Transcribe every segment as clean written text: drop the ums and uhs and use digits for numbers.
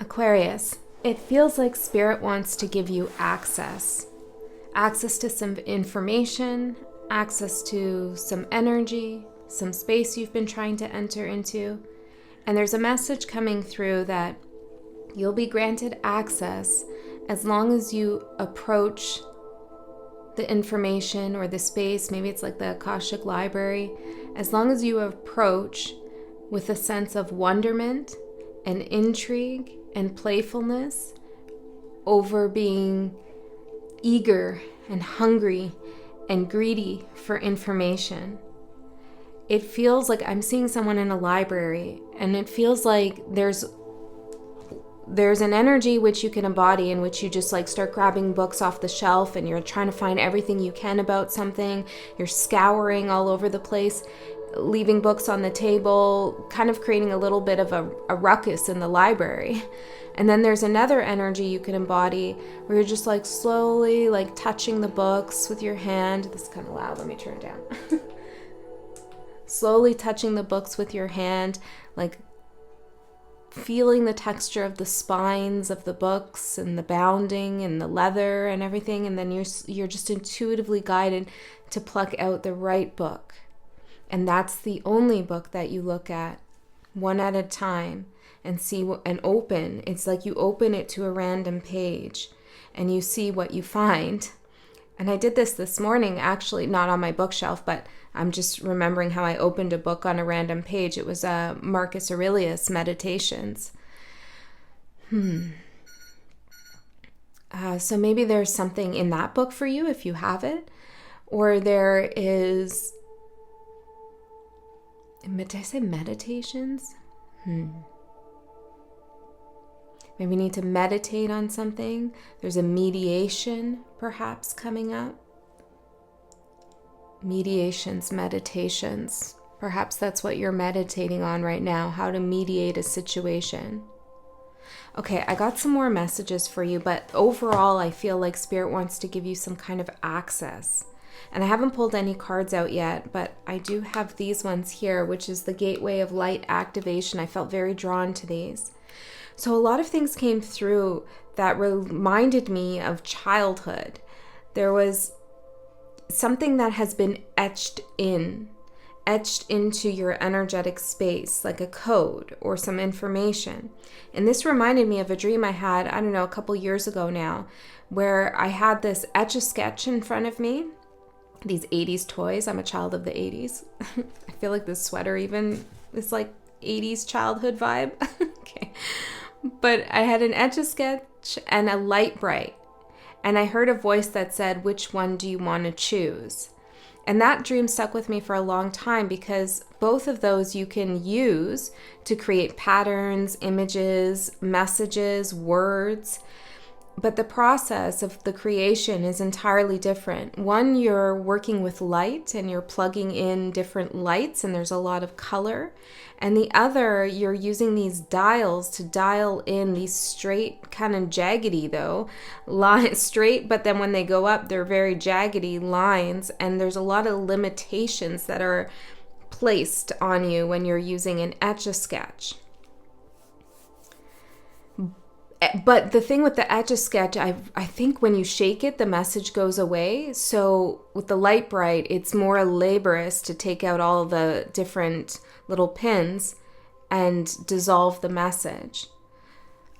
Aquarius, it feels like Spirit wants to give you access. Access to some information, access to some energy, some space you've been trying to enter into. And there's a message coming through that you'll be granted access as long as you approach the information or the space. Maybe it's like the Akashic Library. As long as you approach with a sense of wonderment and intrigue and playfulness over being eager and hungry and greedy for information. It feels like I'm seeing someone in a library, and it feels like there's an energy which you can embody, in which you just like start grabbing books off the shelf and you're trying to find everything you can about something. You're scouring all over the place, leaving books on the table, kind of creating a little bit of a ruckus in the library. And then there's another energy you can embody where you're just like slowly like touching the books with your hand. This is kind of loud. Let me turn it down. Slowly touching the books with your hand, like feeling the texture of the spines of the books and the bounding and the leather and everything. And then you're just intuitively guided to pluck out the right book. And that's the only book that you look at, one at a time, and see and open. It's like you open it to a random page and you see what you find. And I did this morning, actually, not on my bookshelf, but I'm just remembering how I opened a book on a random page. It was Marcus Aurelius Meditations. So maybe there's something in that book for you if you have it. Or there is... Did I say meditations? Maybe you need to meditate on something. There's a mediation perhaps coming up. Mediations, meditations. Perhaps that's what you're meditating on right now, how to mediate a situation. Okay, I got some more messages for you, but overall I feel like Spirit wants to give you some kind of access. And I haven't pulled any cards out yet, but I do have these ones here, which is the Gateway of Light activation. I felt very drawn to these. So a lot of things came through that reminded me of childhood. There was something that has been etched into your energetic space, like a code or some information. And this reminded me of a dream I had, I don't know, a couple years ago now, where I had this Etch-a-Sketch in front of me. These 80s toys. I'm a child of the 80s. I feel like this sweater even is like 80s childhood vibe. Okay. But I had an Etch-a-Sketch and a light bright. And I heard a voice that said, which one do you want to choose? And that dream stuck with me for a long time because both of those you can use to create patterns, images, messages, words. But the process of the creation is entirely different. One, you're working with light and you're plugging in different lights and there's a lot of color. And the other, you're using these dials to dial in these straight, kind of jaggedy though, straight, but then when they go up, they're very jaggedy lines. And there's a lot of limitations that are placed on you when you're using an Etch-a-Sketch. But the thing with the Etch-a-Sketch, I think when you shake it, the message goes away. So with the light bright, it's more laborious to take out all the different little pins and dissolve the message.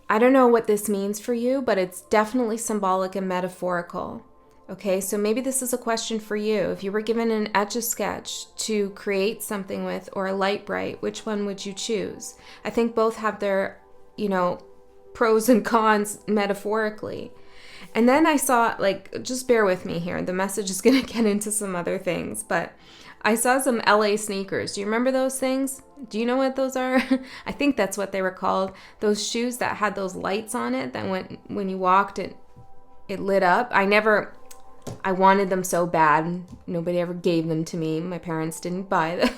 I don't know what this means for you, but it's definitely symbolic and metaphorical. Okay, so maybe this is a question for you. If you were given an Etch-a-Sketch to create something with, or a light bright, which one would you choose? I think both have their, pros and cons metaphorically. And then I saw, just bear with me here. The message is going to get into some other things, but I saw some LA sneakers. Do you remember those things? Do you know what those are? I think that's what they were called. Those shoes that had those lights on it that when you walked, it lit up. I wanted them so bad. Nobody ever gave them to me. My parents didn't buy them.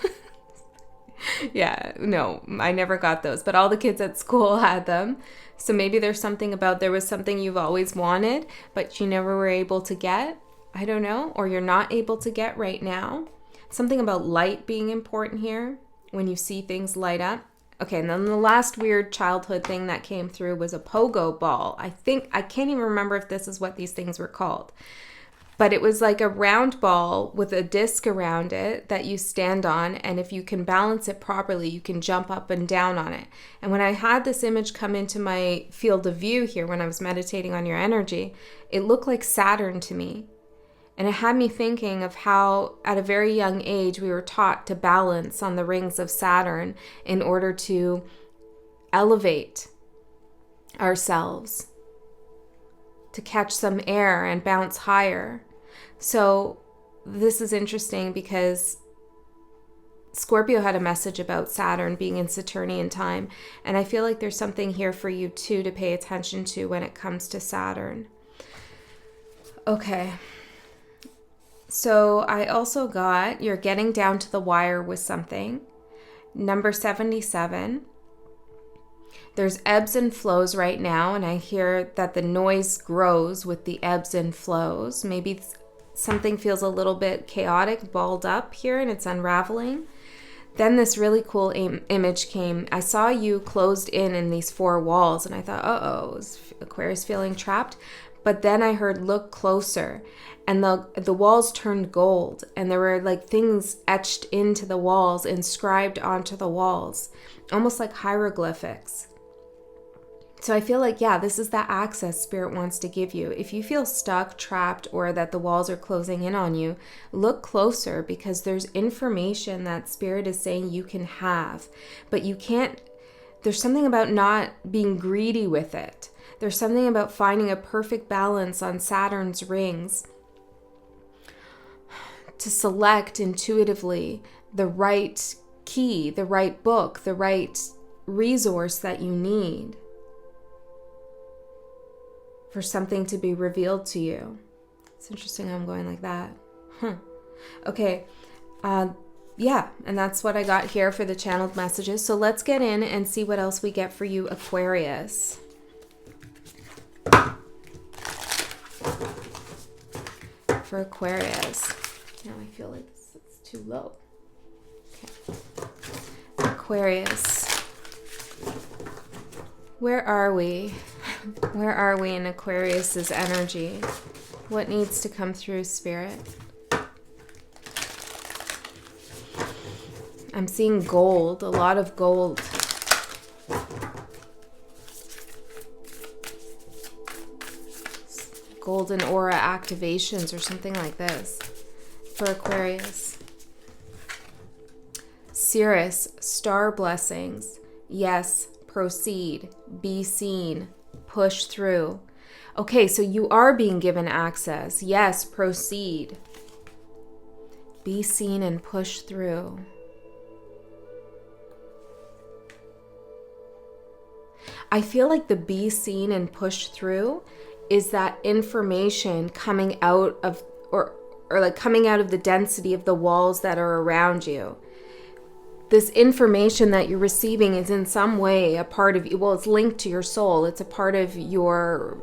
Yeah, no, I never got those, but all the kids at school had them. So maybe there's something about there was something you've always wanted, but you never were able to get. I don't know, or you're not able to get right now. Something about light being important here when you see things light up. Okay, and then the last weird childhood thing that came through was a pogo ball. I can't even remember if this is what these things were called. But it was like a round ball with a disc around it that you stand on, and if you can balance it properly, you can jump up and down on it. And when I had this image come into my field of view here when I was meditating on your energy, it looked like Saturn to me. And it had me thinking of how at a very young age we were taught to balance on the rings of Saturn in order to elevate ourselves, to catch some air and bounce higher. So this is interesting because Scorpio had a message about Saturn being in Saturnian time, and I feel like there's something here for you too to pay attention to when it comes to Saturn. Okay. So I also got, you're getting down to the wire with something. Number 77. There's ebbs and flows right now, and I hear that the noise grows with the ebbs and flows. Maybe something feels a little bit chaotic, balled up here, and it's unraveling. Then this really cool image came. I saw you closed in these 4 walls, and I thought, uh-oh, is Aquarius feeling trapped? But then I heard, look closer, and the walls turned gold, and there were like things etched into the walls, inscribed onto the walls, almost like hieroglyphics. So I feel like, yeah, this is that access Spirit wants to give you. If you feel stuck, trapped, or that the walls are closing in on you, look closer, because there's information that Spirit is saying you can have, but you can't, there's something about not being greedy with it. There's something about finding a perfect balance on Saturn's rings to select intuitively the right key, the right book, the right resource that you need for something to be revealed to you. It's interesting how I'm going like that. Okay. Yeah, and that's what I got here for the channeled messages. So let's get in and see what else we get for you, Aquarius. For Aquarius. Now I feel like it's too low. Okay. Aquarius. Where are we? Where are we in Aquarius's energy? What needs to come through, Spirit? I'm seeing gold, a lot of gold. Golden aura activations or something like this for Aquarius. Cirrus, star blessings. Yes, proceed, be seen, push through. Okay, so you are being given access. Yes, proceed. Be seen and push through. I feel like the be seen and push through is that information coming out of, or like coming out of the density of the walls that are around you. This information that you're receiving is in some way a part of you. Well, it's linked to your soul. It's a part of your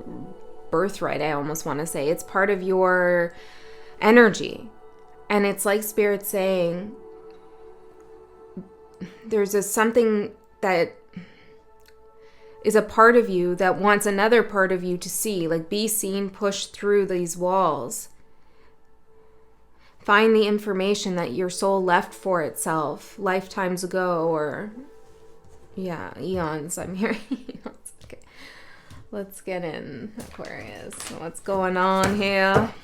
birthright, I almost want to say. It's part of your energy. And it's like Spirit saying, there's something that is a part of you that wants another part of you to see. Like, be seen, push through these walls. Find the information that your soul left for itself lifetimes ago, or, yeah, eons. I'm hearing eons. Okay. Let's get in, Aquarius. What's going on here?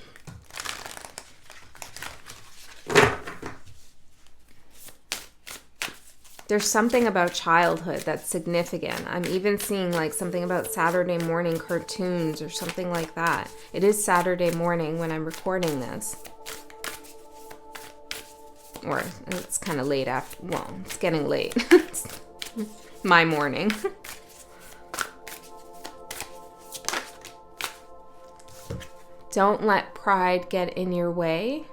There's something about childhood that's significant. I'm even seeing like something about Saturday morning cartoons or something like that. It is Saturday morning when I'm recording this. Or it's kind of late after, well, it's getting late. My morning. Don't let pride get in your way.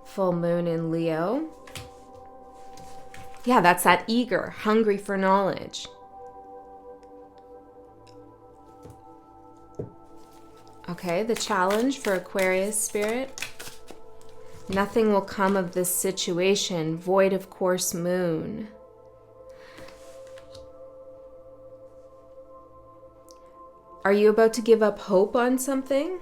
Full moon in Leo. Yeah, that's that eager, hungry for knowledge. Okay, the challenge for Aquarius, Spirit. Nothing will come of this situation, void of course moon. Are you about to give up hope on something?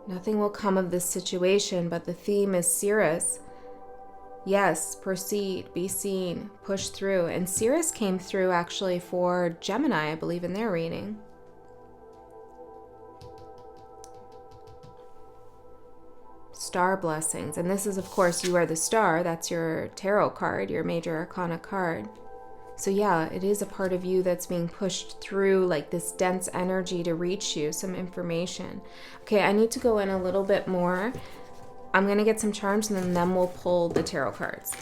Nothing will come of this situation, but the theme is Cirrus. Yes, proceed, be seen, push through. And Cirrus came through actually for Gemini, I believe, in their reading. Star blessings. And this is, of course, you are the star. That's your tarot card, your major arcana card. So yeah, it is a part of you that's being pushed through like this dense energy to reach you, some information. Okay, I need to go in a little bit more. I'm going to get some charms and then we'll pull the tarot cards.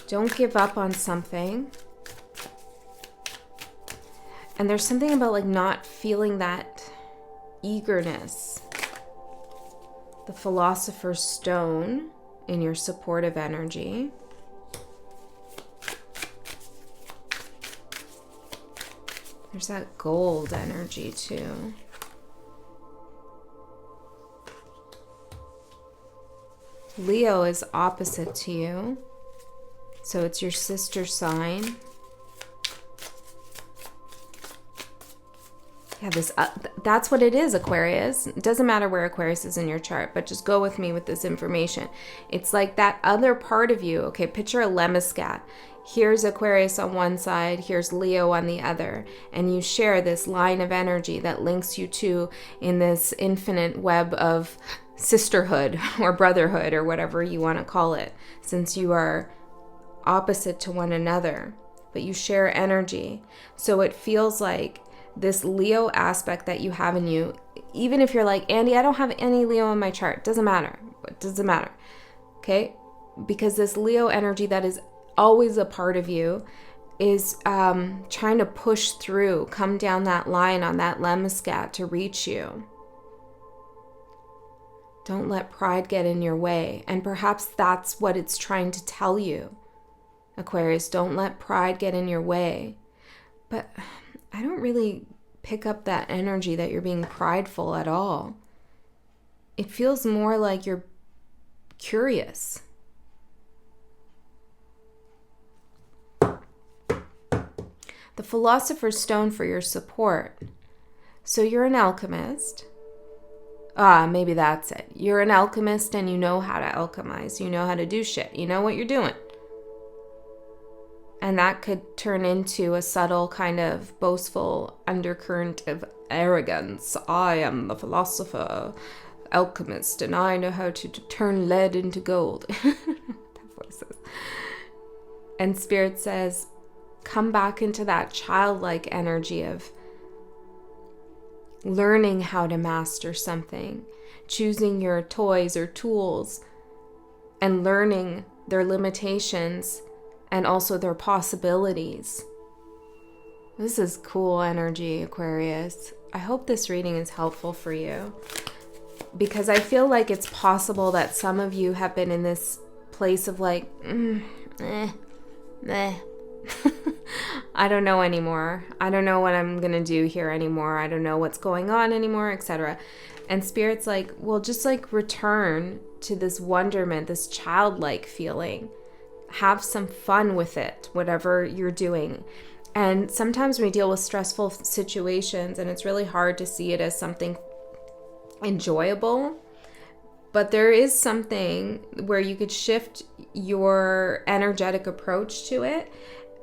Don't give up on something. And there's something about like not feeling that eagerness. The Philosopher's Stone in your supportive energy. There's that gold energy too. Leo is opposite to you, so it's your sister sign. Yeah, that's what it is, Aquarius. It doesn't matter where Aquarius is in your chart, but just go with me with this information. It's like that other part of you. Okay, picture a lemniscat. Here's Aquarius on one side, here's Leo on the other, and you share this line of energy that links you two in this infinite web of sisterhood or brotherhood or whatever you want to call it, since you are opposite to one another, but you share energy. So it feels like this Leo aspect that you have in you, even if you're like, Andy, I don't have any Leo in my chart, doesn't matter. It doesn't matter. Okay? Because this Leo energy that is always a part of you is trying to push through, come down that line on that lemniscat to reach you. Don't let pride get in your way. And perhaps that's what it's trying to tell you, Aquarius. Don't let pride get in your way. But I don't really pick up that energy that you're being prideful at all. It feels more like you're curious. The Philosopher's Stone for your support. So you're an alchemist. Maybe that's it. You're an alchemist and you know how to alchemize. You know how to do shit. You know what you're doing. And that could turn into a subtle kind of boastful undercurrent of arrogance. I am the philosopher, alchemist, and I know how to turn lead into gold. That voice is. And Spirit says, come back into that childlike energy of learning how to master something, choosing your toys or tools, and learning their limitations and also their possibilities. This is cool energy, Aquarius. I hope this reading is helpful for you, because I feel like it's possible that some of you have been in this place of like, I don't know anymore. I don't know what I'm going to do here anymore. I don't know what's going on anymore, etc. And Spirit's like, well, just like return to this wonderment, this childlike feeling. Have some fun with it, whatever you're doing. And sometimes we deal with stressful situations and it's really hard to see it as something enjoyable. But there is something where you could shift your energetic approach to it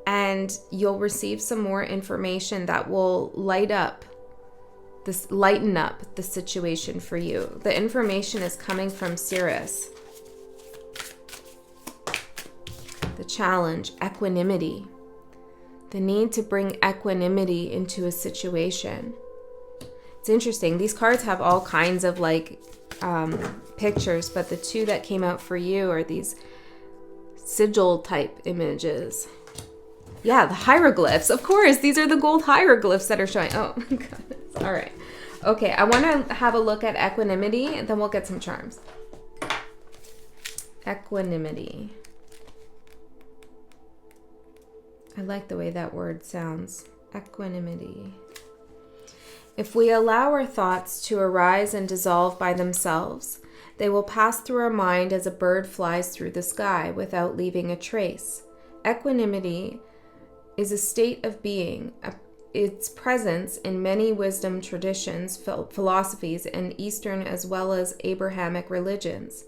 and you'll receive some more information that will lighten up the situation for you. The information is coming from Cirrus. The challenge, equanimity. The need to bring equanimity into a situation. It's interesting. These cards have all kinds of like pictures, but the two that came out for you are these sigil type images. Yeah, the hieroglyphs. Of course, these are the gold hieroglyphs that are showing. Oh, God. All right. Okay, I want to have a look at equanimity, and then we'll get some charms. Equanimity. I like the way that word sounds. Equanimity. If we allow our thoughts to arise and dissolve by themselves, They will pass through our mind as a bird flies through the sky without leaving a trace. Equanimity is a state of being. Its presence in many wisdom traditions, philosophies, and Eastern as well as Abrahamic religions.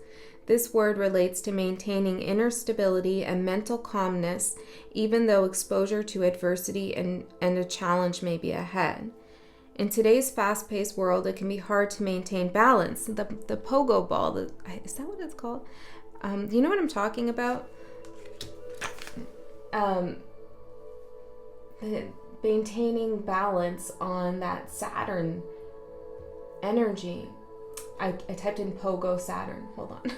This word relates to maintaining inner stability and mental calmness, even though exposure to adversity and a challenge may be ahead. In today's fast-paced world, it can be hard to maintain balance. The pogo ball, is that what it's called? You know what I'm talking about? Maintaining balance on that Saturn energy. I typed in pogo Saturn. Hold on.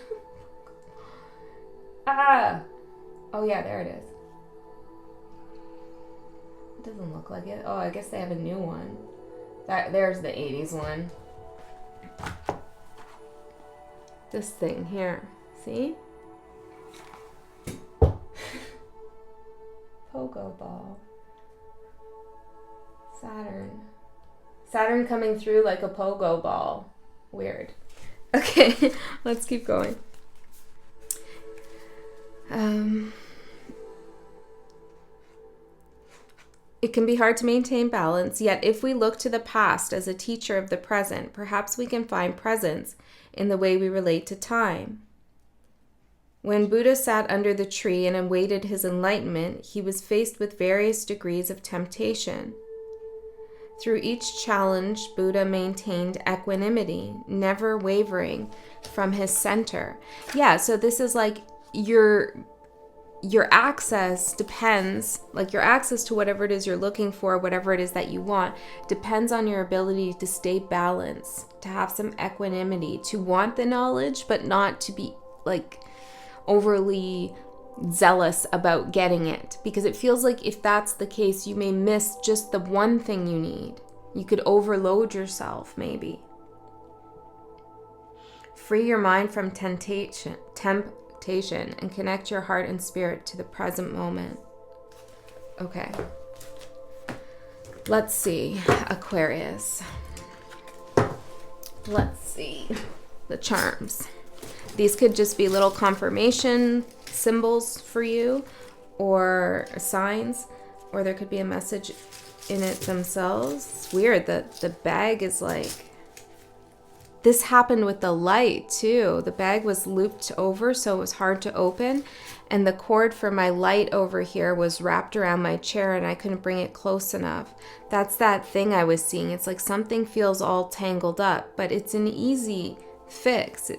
Oh yeah, there it is. It doesn't look like it. Oh, I guess they have a new one. There's the 80s one. This thing here. See? Pogo ball. Saturn coming through like a pogo ball. Weird. Okay, let's keep going. It can be hard to maintain balance, yet if we look to the past as a teacher of the present, perhaps we can find presence in the way we relate to time. When Buddha sat under the tree and awaited his enlightenment, he was faced with various degrees of temptation. Through each challenge, Buddha maintained equanimity, never wavering from his center. Yeah, so this is like your access depends, like your access to whatever it is you're looking for, whatever it is that you want, depends on your ability to stay balanced, to have some equanimity, to want the knowledge, but not to be like overly zealous about getting it, because it feels like if that's the case, you may miss just the one thing you need. You could overload yourself, maybe. Free your mind from temptation and connect your heart and spirit to the present moment. Okay. Let's see, Aquarius. Let's see the charms. These could just be little confirmation symbols for you, or signs, or there could be a message in it themselves. It's weird that the bag is like, this happened with the light too. The bag was looped over, so it was hard to open, and the cord for my light over here was wrapped around my chair and I couldn't bring it close enough. That's that thing I was seeing. It's like something feels all tangled up, but it's an easy fix.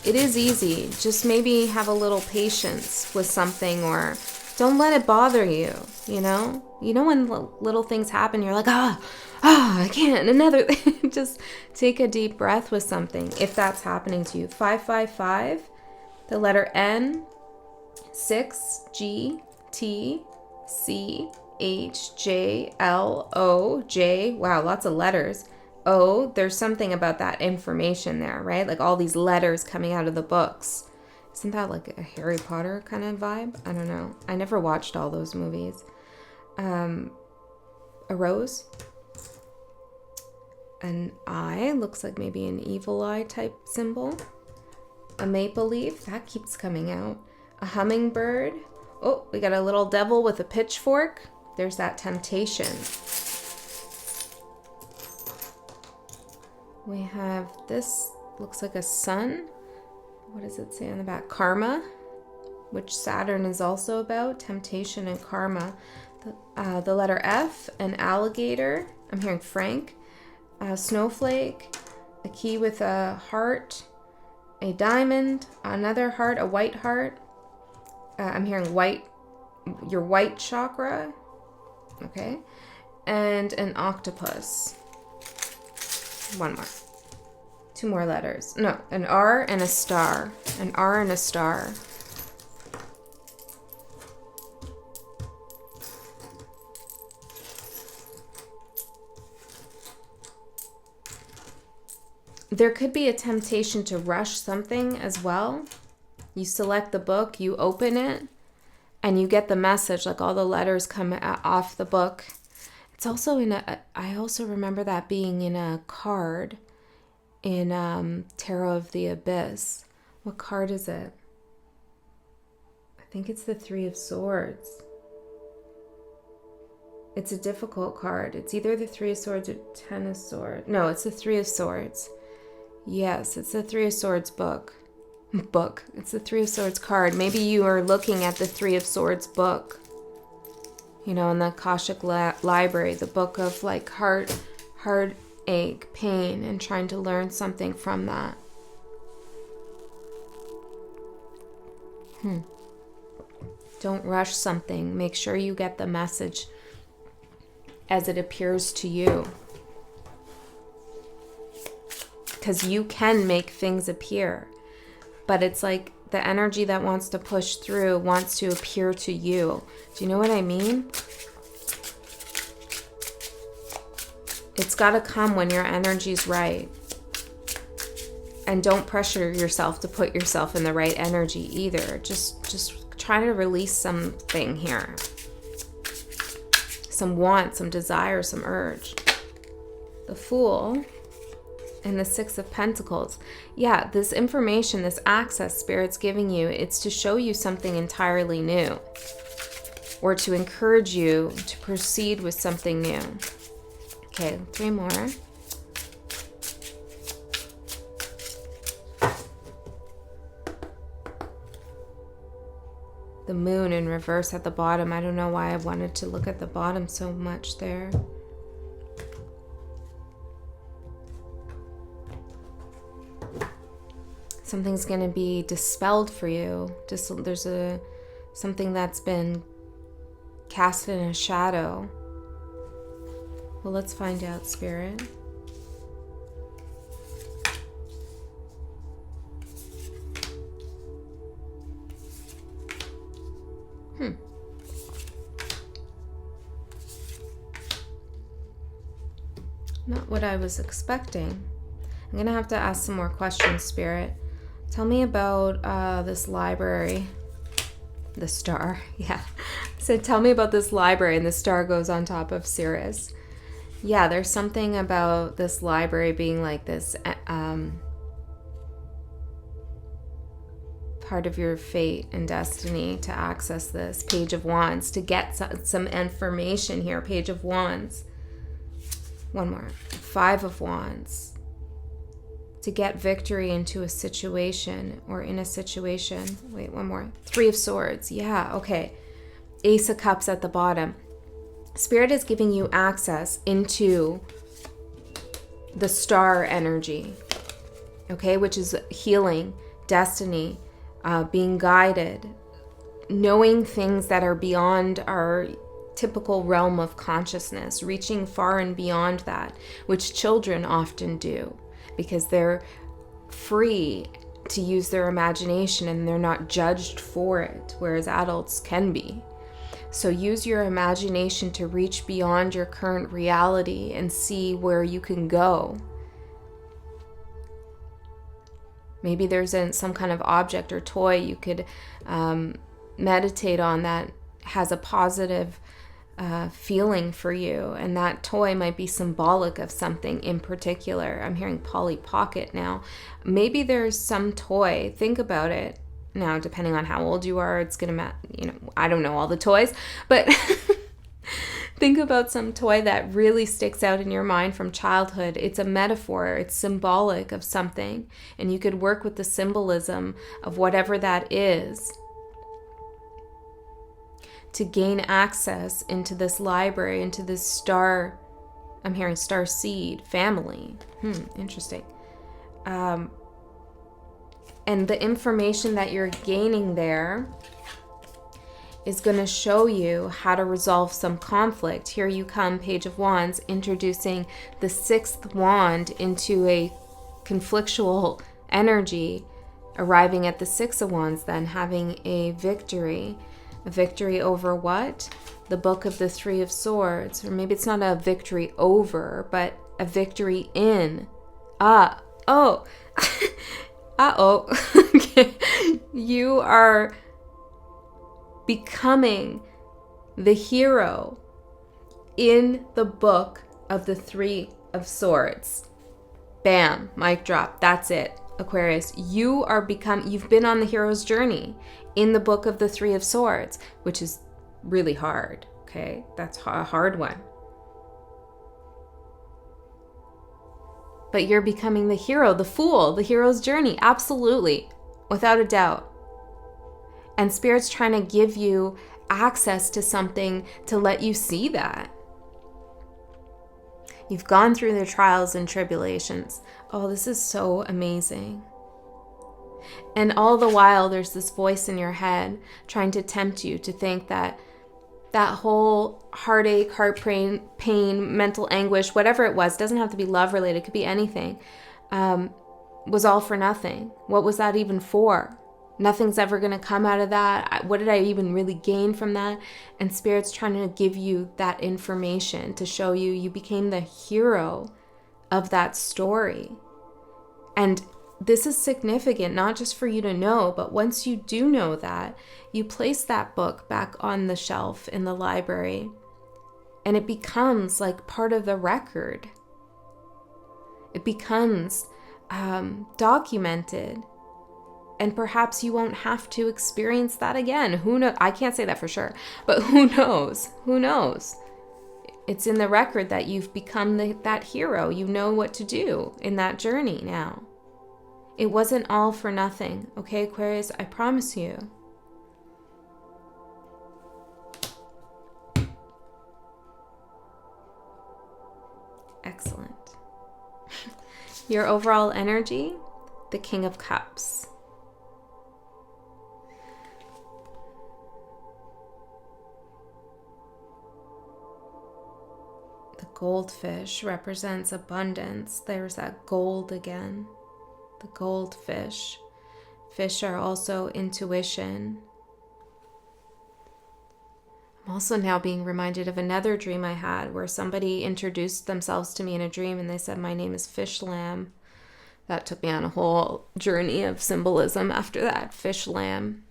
It is easy. Just maybe have a little patience with something, or don't let it bother you, you know? You know when little things happen, you're like, I can't, another thing. Just take a deep breath with something, if that's happening to you. 555, the letter N, 6, G, T, C, H, J, L, O, J. Wow, lots of letters. Oh, there's something about that information there, right? Like all these letters coming out of the books. Isn't that like a Harry Potter kind of vibe? I don't know. I never watched all those movies. A rose. An eye. Looks like maybe an evil eye type symbol. A maple leaf. That keeps coming out. A hummingbird. Oh, we got a little devil with a pitchfork. There's that temptation. We have this, looks like a sun. What does it say on the back? Karma, which Saturn is also about, temptation and karma. The letter F, an alligator. I'm hearing Frank. A snowflake, a key with a heart, a diamond, another heart, a white heart. I'm hearing white, your white chakra. Okay. And an octopus. One more. Two more letters. No, an R and a star. An R and a star. There could be a temptation to rush something as well. You select the book, you open it, and you get the message, like all the letters come off the book. It's also I also remember that being in a card. in Tarot of the Abyss. What card is it? I think it's the Three of Swords. It's a difficult card. It's either the Three of Swords or Ten of Swords. No, it's the Three of Swords. Yes, it's the Three of Swords book. It's the Three of Swords card. Maybe you are looking at the Three of Swords book. You know, in the Akashic library, the book of like heartache, pain, and trying to learn something from that. Don't rush something. Make sure you get the message as it appears to you. Because you can make things appear. But it's like the energy that wants to push through wants to appear to you. Do you know what I mean? It's got to come when your energy's right. And don't pressure yourself to put yourself in the right energy either. Just try to release something here. Some want, some desire, some urge. The Fool and the Six of Pentacles. Yeah, this information, this access Spirit's giving you, it's to show you something entirely new. Or to encourage you to proceed with something new. Okay, 3 more. The Moon in reverse at the bottom. I don't know why I wanted to look at the bottom so much there. Something's going to be dispelled for you. There's something that's been cast in a shadow. Well, let's find out, Spirit. Not what I was expecting. I'm going to have to ask some more questions, Spirit. Tell me about this library. The star, yeah. So tell me about this library, and the star goes on top of Sirius. Yeah, there's something about this library being like this part of your fate and destiny to access this. Page of Wands, to get some information here. Page of Wands. One more. 5 of Wands. To get victory into a situation or in a situation. Wait, one more. 3 of Swords. Yeah, okay. Ace of Cups at the bottom. Spirit is giving you access into the star energy, okay, which is healing, destiny, being guided, knowing things that are beyond our typical realm of consciousness, reaching far and beyond that, which children often do because they're free to use their imagination and they're not judged for it, whereas adults can be. So use your imagination to reach beyond your current reality and see where you can go. Maybe there's some kind of object or toy you could meditate on that has a positive feeling for you. And that toy might be symbolic of something in particular. I'm hearing Polly Pocket now. Maybe there's some toy. Think about it. Now, depending on how old you are, it's going to, I don't know all the toys, but think about some toy that really sticks out in your mind from childhood. It's a metaphor. It's symbolic of something. And you could work with the symbolism of whatever that is to gain access into this library, into this star, I'm hearing star seed family. Interesting. And the information that you're gaining there is going to show you how to resolve some conflict. Here you come, Page of Wands, introducing the 6th wand into a conflictual energy, arriving at the 6 of Wands, then having a victory. A victory over what? The Book of the 3 of Swords. Or maybe it's not a victory over, but a victory in. Okay. You are becoming the hero in the Book of the 3 of Swords. Bam, mic drop. That's it, Aquarius. You've been on the hero's journey in the book of the Three of Swords, which is really hard, okay? That's a hard one. But you're becoming the hero, the fool, the hero's journey. Absolutely. Without a doubt. And Spirit's trying to give you access to something to let you see that. You've gone through the trials and tribulations. Oh, this is so amazing. And all the while, there's this voice in your head trying to tempt you to think that that whole heartache, heart pain, mental anguish, whatever it was, doesn't have to be love related, it could be anything, was all for nothing. What was that even for? Nothing's ever going to come out of that. What did I even really gain from that? And Spirit's trying to give you that information to show you you became the hero of that story. And this is significant, not just for you to know, but once you do know that, you place that book back on the shelf in the library, and it becomes like part of the record. It becomes documented, and perhaps you won't have to experience that again. Who knows? I can't say that for sure, but who knows? Who knows? It's in the record that you've become that hero. You know what to do in that journey now. It wasn't all for nothing, okay, Aquarius? I promise you. Excellent. Your overall energy, the King of Cups. The goldfish represents abundance. There's that gold again. The goldfish. Fish are also intuition. I'm also now being reminded of another dream I had where somebody introduced themselves to me in a dream and they said, my name is Fish Lamb. That took me on a whole journey of symbolism after that. Fish Lamb.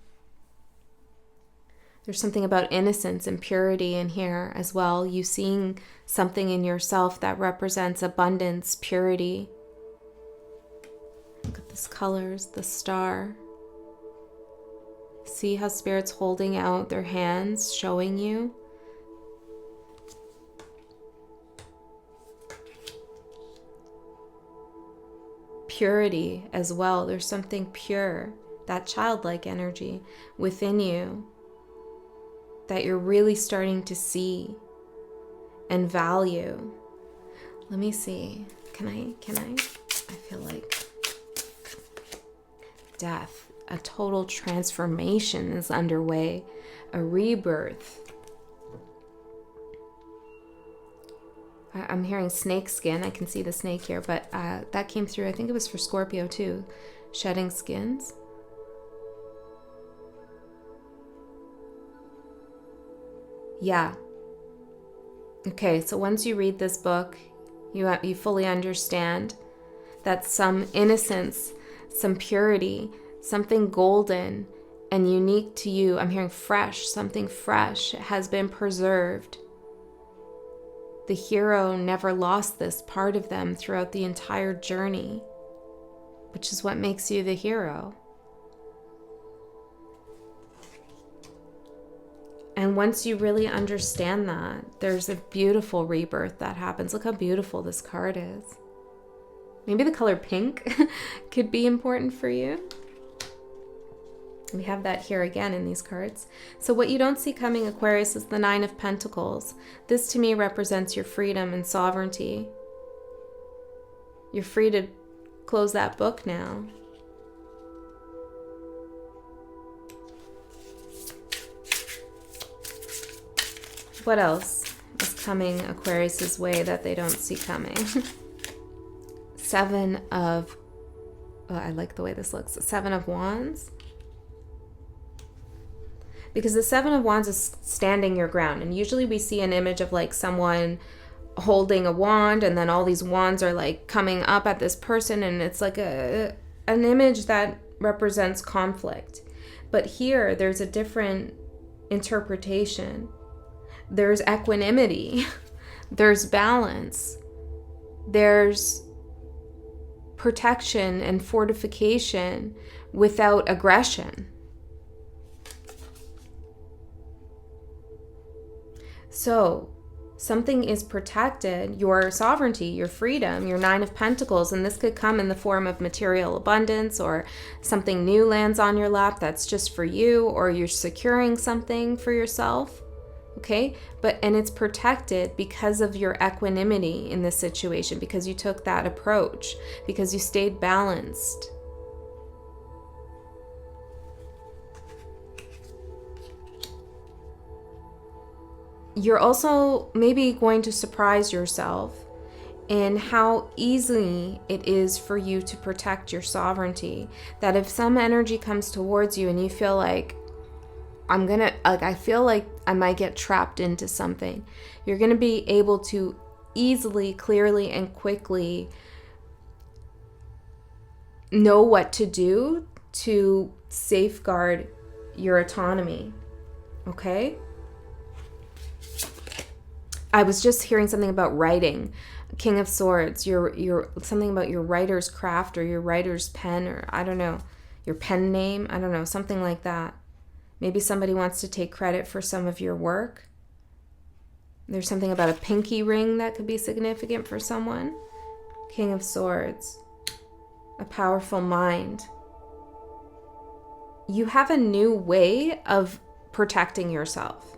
There's something about innocence and purity in here as well. You seeing something in yourself that represents abundance, purity. Look at these colors, the star. See how Spirit's holding out their hands, showing you. Purity as well. There's something pure, that childlike energy within you that you're really starting to see and value. Let me see. Can I? I feel like death. A total transformation is underway, a rebirth. I'm hearing snake skin. I can see the snake here, but that came through. I think it was for Scorpio too. Shedding skins. Yeah. Okay, so once you read this book, you fully understand that some innocence, some purity, something golden and unique to you, I'm hearing fresh, something fresh has been preserved. The hero never lost this part of them throughout the entire journey, which is what makes you the hero. And once you really understand that, there's a beautiful rebirth that happens. Look how beautiful this card is. Maybe the color pink could be important for you. We have that here again in these cards. So what you don't see coming, Aquarius, is the Nine of Pentacles. This to me represents your freedom and sovereignty. You're free to close that book now. What else is coming Aquarius's way that they don't see coming? Seven of, oh, I like the way this looks. Seven of Wands. Because the Seven of Wands is standing your ground. And usually we see an image of like someone holding a wand and then all these wands are like coming up at this person, and it's like an image that represents conflict. But here there's a different interpretation. There's equanimity. There's balance. There's protection and fortification without aggression. So something is protected, your sovereignty, your freedom, your Nine of Pentacles, and this could come in the form of material abundance, or something new lands on your lap that's just for you, or you're securing something for yourself, okay? And it's protected because of your equanimity in this situation, because you took that approach, because you stayed balanced. You're also maybe going to surprise yourself in how easy it is for you to protect your sovereignty. That if some energy comes towards you and you feel like, I feel like I might get trapped into something, you're going to be able to easily, clearly, and quickly know what to do to safeguard your autonomy, okay? I was just hearing something about writing. King of Swords, your something about your writer's craft or your writer's pen, or I don't know, your pen name, I don't know, something like that. Maybe somebody wants to take credit for some of your work. There's something about a pinky ring that could be significant for someone. King of Swords, a powerful mind. You have a new way of protecting yourself.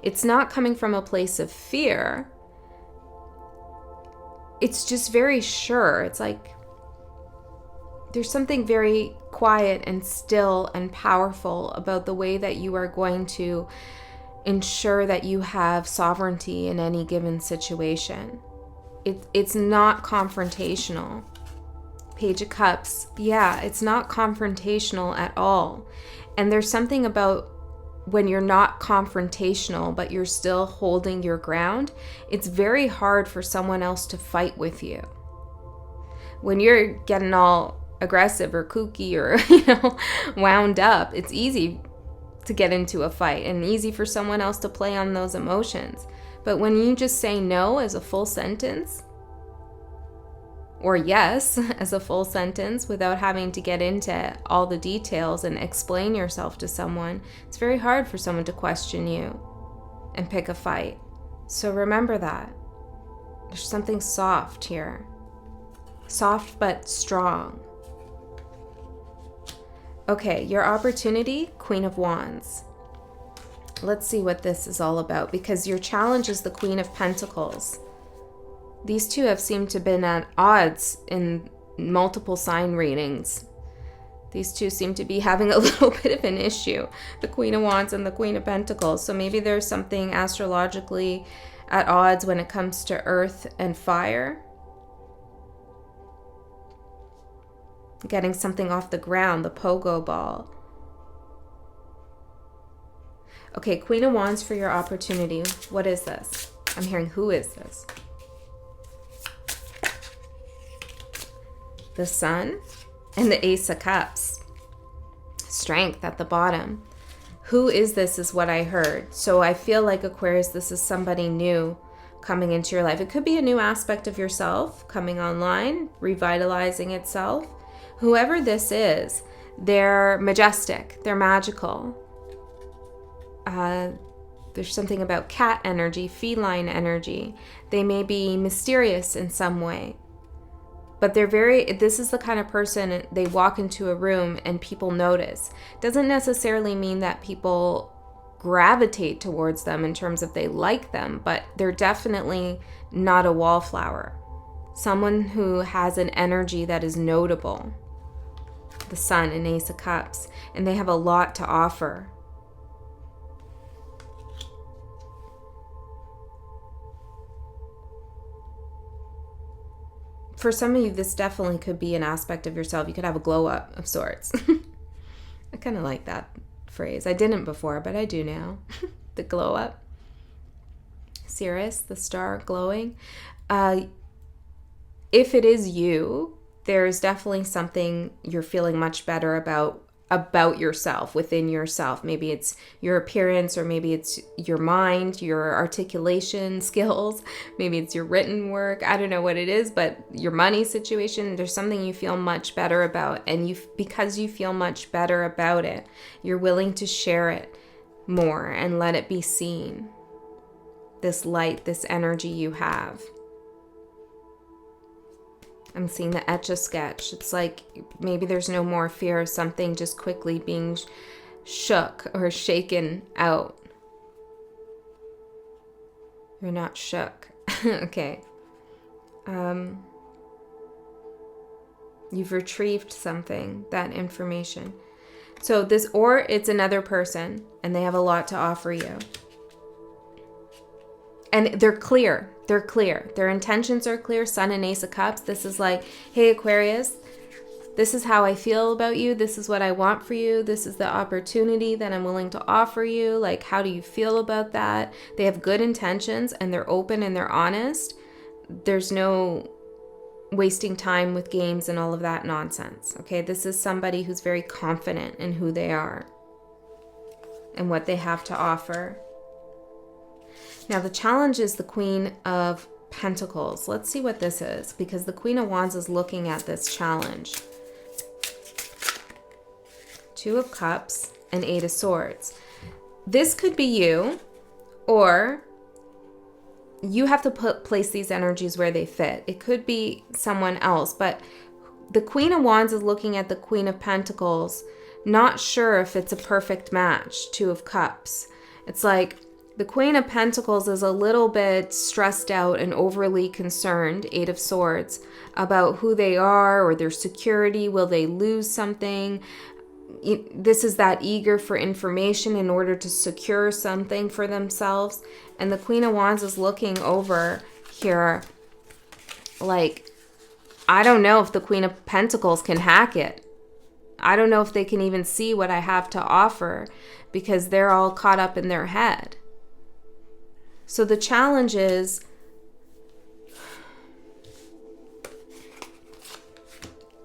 It's not coming from a place of fear. It's just very sure. It's like there's something very quiet and still and powerful about the way that you are going to ensure that you have sovereignty in any given situation. It's not confrontational. Page of Cups. Yeah, it's not confrontational at all. And there's something about when you're not confrontational, but you're still holding your ground, it's very hard for someone else to fight with you. When you're getting all aggressive or kooky or, wound up, it's easy to get into a fight and easy for someone else to play on those emotions. But when you just say no as a full sentence, or yes as a full sentence without having to get into all the details and explain yourself to someone, it's very hard for someone to question you and pick a fight. So remember that. There's something soft here. Soft but strong. Okay, your opportunity, Queen of Wands. Let's see what this is all about, because your challenge is the Queen of Pentacles. These two have seemed to have been at odds in multiple sign readings. These two seem to be having a little bit of an issue, the Queen of Wands and the Queen of Pentacles. So maybe there's something astrologically at odds when it comes to earth and fire. Getting something off the ground, the pogo ball. Okay, Queen of Wands for your opportunity. What is this? I'm hearing, who is this? The Sun and the Ace of Cups. Strength at the bottom. Who is this is what I heard. So I feel like, Aquarius, this is somebody new coming into your life. It could be a new aspect of yourself coming online, revitalizing itself. Whoever this is, they're majestic, they're magical. There's something about cat energy, feline energy. They may be mysterious in some way. But this is the kind of person, they walk into a room and people notice. Doesn't necessarily mean that people gravitate towards them in terms of they like them, but they're definitely not a wallflower. Someone who has an energy that is notable. The Sun and Ace of Cups. And they have a lot to offer. For some of you, this definitely could be an aspect of yourself. You could have a glow up of sorts. I kind of like that phrase. I didn't before, but I do now. The glow up. Sirius, the star glowing. If it is you, there's definitely something you're feeling much better about about yourself, within yourself. Maybe it's your appearance, or maybe it's your mind, your articulation skills, maybe it's your written work. I don't know what it is, but your money situation, there's something you feel much better about, and because you feel much better about it, you're willing to share it more and let it be seen. This light, this energy you have. I'm seeing the Etch-a-Sketch. It's like maybe there's no more fear of something just quickly being shook or shaken out. You're not shook. Okay. You've retrieved something, that information. So this, or it's another person and they have a lot to offer you. And they're clear. They're clear. Their intentions are clear. Sun and Ace of Cups. This is like, hey, Aquarius, this is how I feel about you. This is what I want for you. This is the opportunity that I'm willing to offer you. Like, how do you feel about that? They have good intentions and they're open and they're honest. There's no wasting time with games and all of that nonsense. Okay, this is somebody who's very confident in who they are and what they have to offer. Now, the challenge is the Queen of Pentacles. Let's see what this is, because the Queen of Wands is looking at this challenge. Two of Cups and Eight of Swords. This could be you, or you have to place these energies where they fit. It could be someone else, but the Queen of Wands is looking at the Queen of Pentacles, not sure if it's a perfect match. Two of Cups. It's like, the Queen of Pentacles is a little bit stressed out and overly concerned, Eight of Swords, about who they are or their security. Will they lose something? This is that eager for information in order to secure something for themselves. And the Queen of Wands is looking over here like, I don't know if the Queen of Pentacles can hack it. I don't know if they can even see what I have to offer, because they're all caught up in their head. So the challenge is,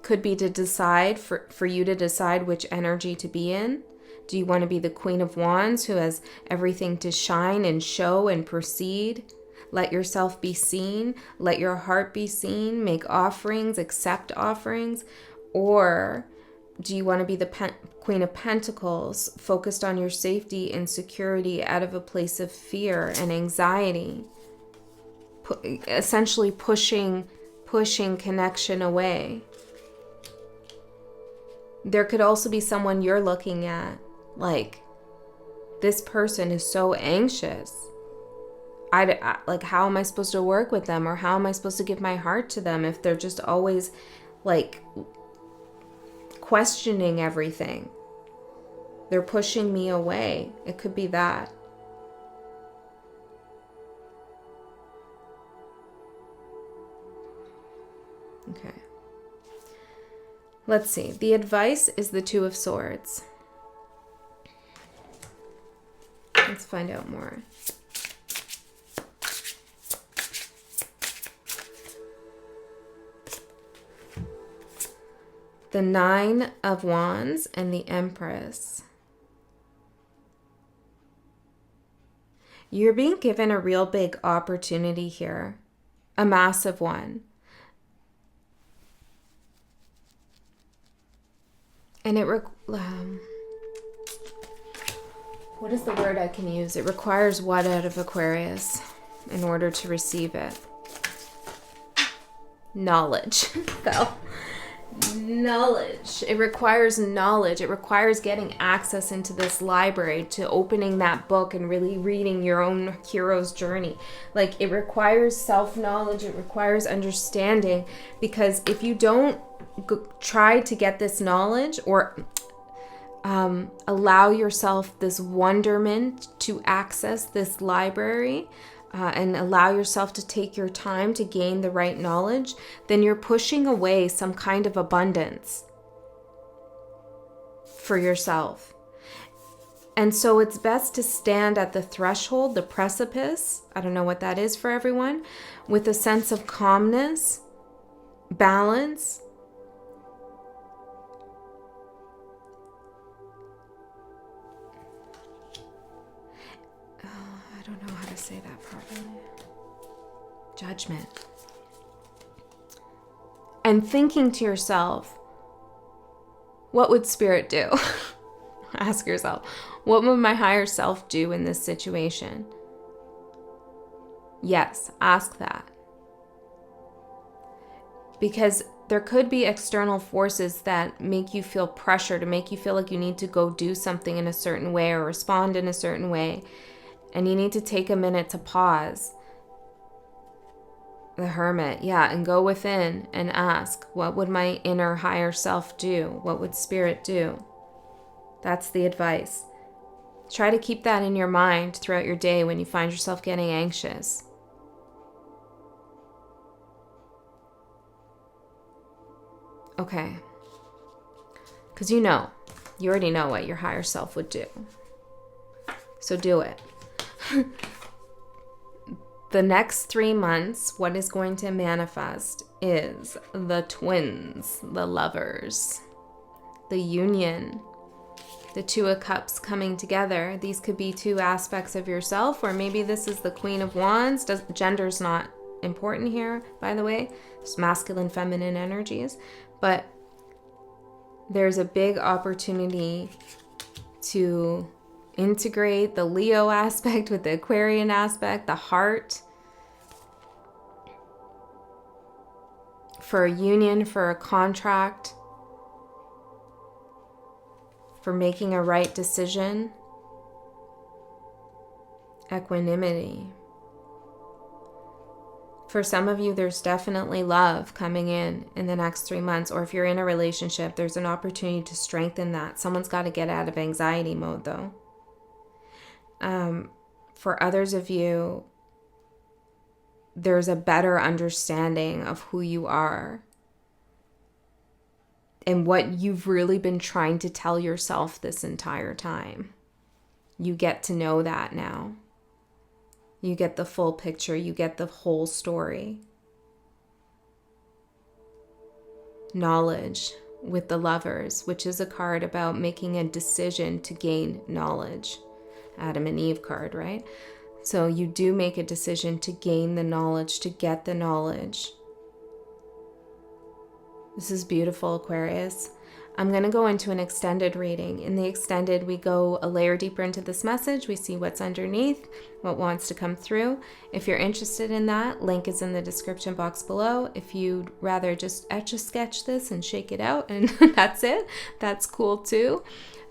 could be to decide, for you to decide which energy to be in. Do you want to be the Queen of Wands who has everything to shine and show and proceed? Let yourself be seen. Let your heart be seen. Make offerings, accept offerings. Or do you want to be the Queen of Pentacles, focused on your safety and security out of a place of fear and anxiety, essentially pushing connection away? There could also be someone you're looking at, like, this person is so anxious. Like, how am I supposed to work with them, or how am I supposed to give my heart to them if they're just always like questioning everything? They're pushing me away. It could be that. Okay. Let's see. The advice is the Two of Swords. Let's find out more. The Nine of Wands and the Empress. You're being given a real big opportunity here, a massive one. And what is the word I can use? It requires what out of Aquarius in order to receive it? Knowledge. So, knowledge. It requires knowledge. It requires getting access into this library, to opening that book and really reading your own hero's journey. Like, it requires self-knowledge. It requires understanding, because if you don't try to get this knowledge, or allow yourself this wonderment to access this library, and allow yourself to take your time to gain the right knowledge, then you're pushing away some kind of abundance for yourself. And so it's best to stand at the threshold, the precipice, I don't know what that is for everyone, with a sense of calmness, balance, say that properly? Judgment. And thinking to yourself, what would spirit do? Ask yourself, what would my higher self do in this situation? Yes, ask that. Because there could be external forces that make you feel pressure, to make you feel like you need to go do something in a certain way or respond in a certain way. And you need to take a minute to pause. The Hermit, and go within and ask, what would my inner higher self do? What would spirit do? That's the advice. Try to keep that in your mind throughout your day when you find yourself getting anxious. Okay. Because you already know what your higher self would do. So do it. The next 3 months, what is going to manifest is the twins, the lovers, the union, the Two of Cups coming together. These could be two aspects of yourself, or maybe this is the Queen of Wands. Gender's not important here, by the way. It's masculine, feminine energies. But there's a big opportunity to integrate the Leo aspect with the Aquarian aspect, the heart, for a union, for a contract, for making a right decision. Equanimity. For some of you, there's definitely love coming in the next 3 months. Or if you're in a relationship, there's an opportunity to strengthen that. Someone's got to get out of anxiety mode, though. For others of you, there's a better understanding of who you are and what you've really been trying to tell yourself this entire time. You get to know that now. You get the full picture. You get the whole story. Knowledge with the Lovers, which is a card about making a decision to gain knowledge. Adam and Eve card, right? So you do make a decision to gain the knowledge, to get the knowledge. This is beautiful, Aquarius. I'm going to go into an extended reading. In the extended, we go a layer deeper into this message. We see what's underneath, what wants to come through. If you're interested in that, link is in the description box below. If you'd rather just etch a sketch this and shake it out and that's it, that's cool too.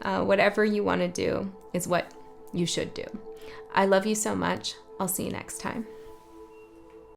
Whatever you want to do is what you should do. I love you so much. I'll see you next time.